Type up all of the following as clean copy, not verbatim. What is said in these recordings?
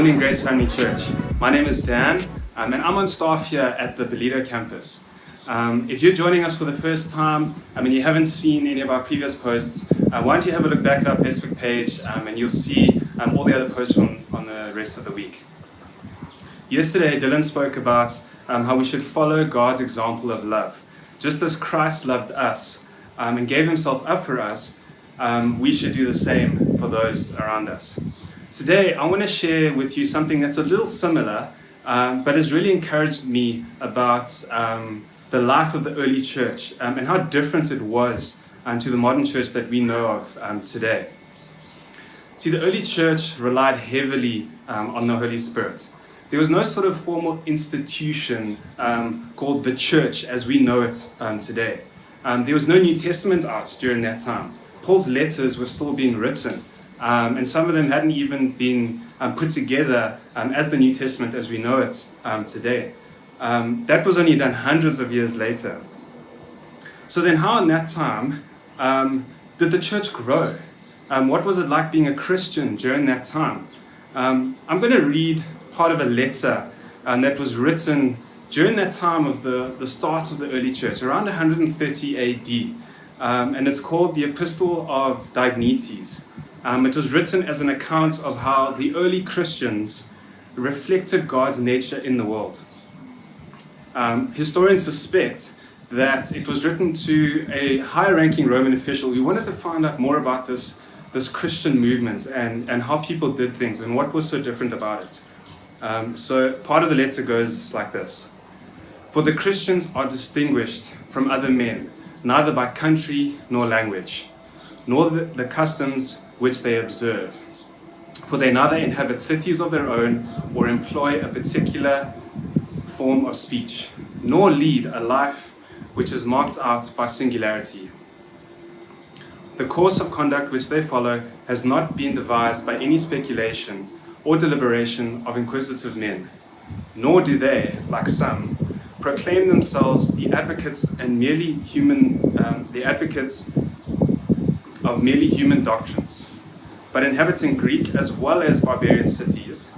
morning, Grace Family Church. My name is Dan, and I'm on staff here at the Belido campus. If you're joining us for the first time, and you haven't seen any of our previous posts, why don't you have a look back at our Facebook page, and you'll see all the other posts from the rest of the week. Yesterday, Dylan spoke about how we should follow God's example of love. Just as Christ loved us and gave himself up for us, we should do the same for those around us. Today, I want to share with you something that's a little similar, but has really encouraged me about the life of the early church and how different it was to the modern church that we know of today. See, the early church relied heavily on the Holy Spirit. There was no sort of formal institution called the church as we know it today. There was no New Testament out during that time. Paul's letters were still being written. And some of them hadn't even been put together as the New Testament as we know it today. That was only done hundreds of years later. So then how in that time did the church grow? What was it like being a Christian during that time? I'm going to read part of a letter that was written during that time of the start of the early church, around 130 AD. And it's called the Epistle of Diognetus. It was written as an account of how the early Christians reflected God's nature in the world. Historians suspect that it was written to a high-ranking Roman official who wanted to find out more about this Christian movement and how people did things and what was so different about it. So part of the letter goes like this. For the Christians are distinguished from other men, neither by country nor language, nor the customs which they observe. For they neither inhabit cities of their own or employ a particular form of speech, nor lead a life which is marked out by singularity. The course of conduct which they follow has not been devised by any speculation or deliberation of inquisitive men, nor do they, like some, proclaim themselves the advocates of merely human doctrines, but inhabiting Greek as well as barbarian cities,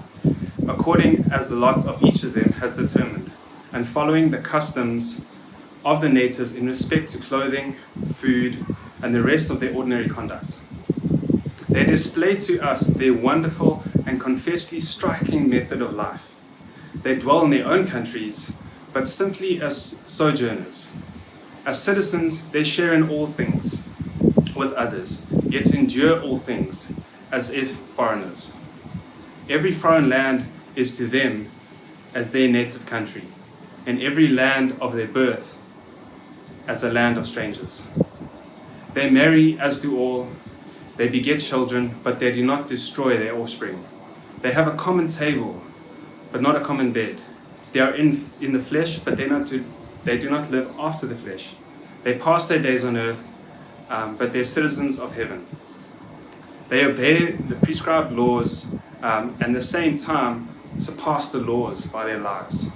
according as the lot of each of them has determined, and following the customs of the natives in respect to clothing, food, and the rest of their ordinary conduct. They display to us their wonderful and confessedly striking method of life. They dwell in their own countries, but simply as sojourners. As citizens, they share in all things with others, yet endure all things as if foreigners. Every foreign land is to them as their native country, and every land of their birth as a land of strangers. They marry as do all, they beget children, but they do not destroy their offspring. They have a common table, but not a common bed. They are in the flesh, but they do not live after the flesh. They pass their days on earth, but they're citizens of heaven. They obey the prescribed laws and at the same time surpass the laws by their lives.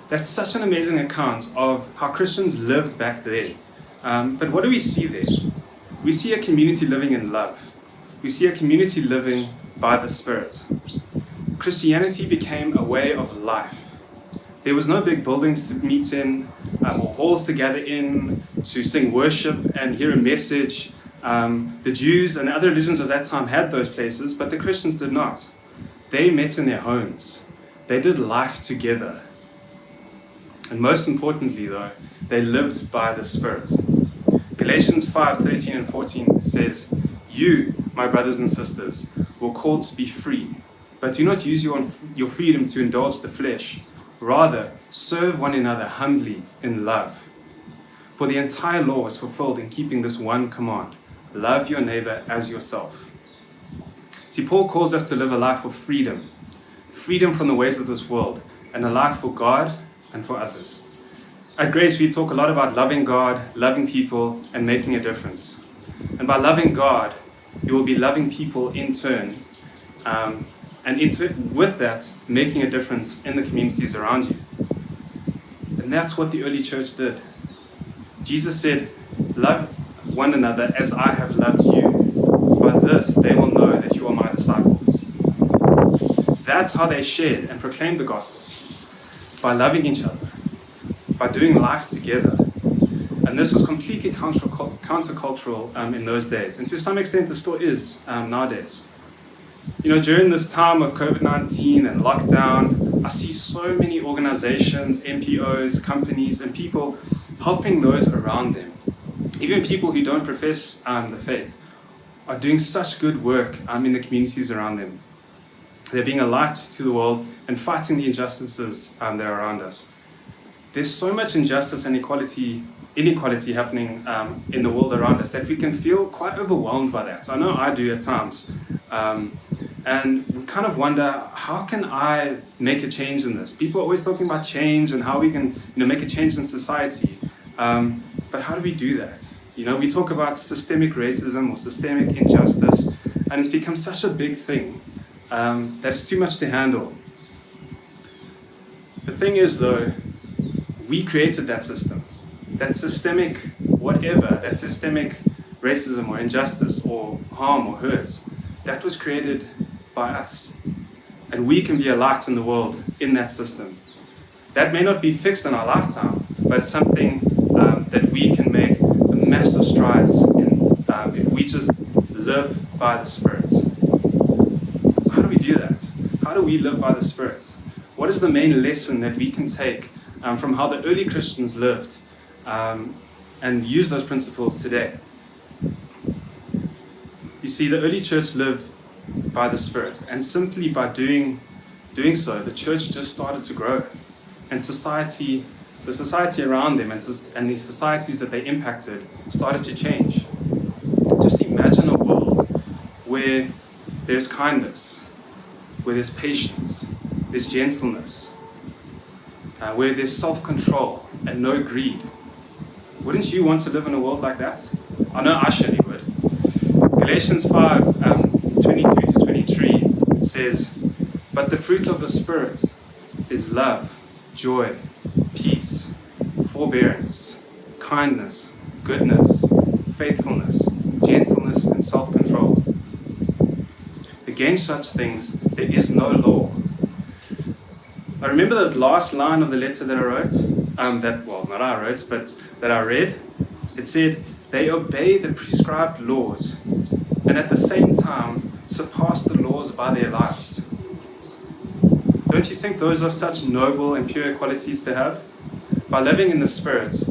That's such an amazing account of how Christians lived back then. But what do we see there? We see a community living in love. We see a community living by the Spirit. Christianity became a way of life. There was no big buildings to meet in or halls to gather in to sing worship and hear a message. The Jews and other religions of that time had those places, but the Christians did not. They met in their homes. They did life together. And most importantly, though, they lived by the Spirit. Galatians 5:13 and 14 says, "You, my brothers and sisters, were called to be free, but do not use your freedom to indulge the flesh. Rather, serve one another humbly in love. For the entire law is fulfilled in keeping this one command, love your neighbor as yourself." See, Paul calls us to live a life of freedom from the ways of this world, and a life for God and for others. At Grace, we talk a lot about loving God, loving people, and making a difference. And by loving God, you will be loving people in turn, with that, making a difference in the communities around you. And that's what the early church did. Jesus said, "Love one another as I have loved you. By this, they will know that you are my disciples." That's how they shared and proclaimed the gospel, by loving each other, by doing life together. And this was completely countercultural in those days, and to some extent it still is nowadays. During this time of COVID-19 and lockdown, I see so many organizations, NPOs, companies, and people helping those around them. Even people who don't profess the faith are doing such good work in the communities around them. They're being a light to the world and fighting the injustices that are around us. There's so much injustice and inequality happening in the world around us that we can feel quite overwhelmed by that. I know I do at times. And we kind of wonder, how can I make a change in this? People are always talking about change and how we can make a change in society. But how do we do that? We talk about systemic racism or systemic injustice, and it's become such a big thing that it's too much to handle. The thing is, though, we created that system. That systemic whatever, that systemic racism or injustice or harm or hurt, that was created by us. And we can be a light in the world in that system. That may not be fixed in our lifetime, but it's something that we can make massive strides in if we just live by the Spirit. So how do we do that? How do we live by the Spirit? What is the main lesson that we can take from how the early Christians lived and use those principles today? You see, the early church lived by the Spirit, and simply by doing so, the church just started to grow, and the society around them and the societies that they impacted started to change. Just imagine a world where there's kindness, where there's patience, there's gentleness, where there's self-control and no greed. Wouldn't you want to live in a world like that? I know I surely would. Galatians 5:22-23 says, "But the fruit of the Spirit is love, joy, peace, forbearance, kindness, goodness, faithfulness, gentleness, and self-control. Against such things there is no law." I remember that last line of the letter that I wrote, that I read. It said, "They obey the prescribed laws, and at the same time surpass the laws by their lives." Don't you think those are such noble and pure qualities to have? By living in the Spirit,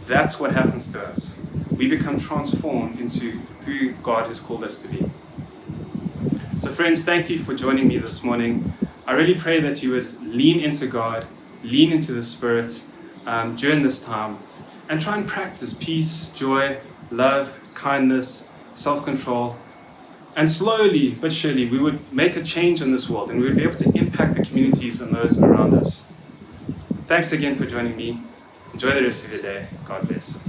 that's what happens to us. We become transformed into who God has called us to be. So friends, thank you for joining me this morning. I really pray that you would lean into God, lean into the Spirit during this time, and try and practice peace, joy, love, kindness, self-control. And slowly but surely we would make a change in this world, and we would be able to impact the communities and those around us. Thanks again for joining me. Enjoy the rest of your day. God bless.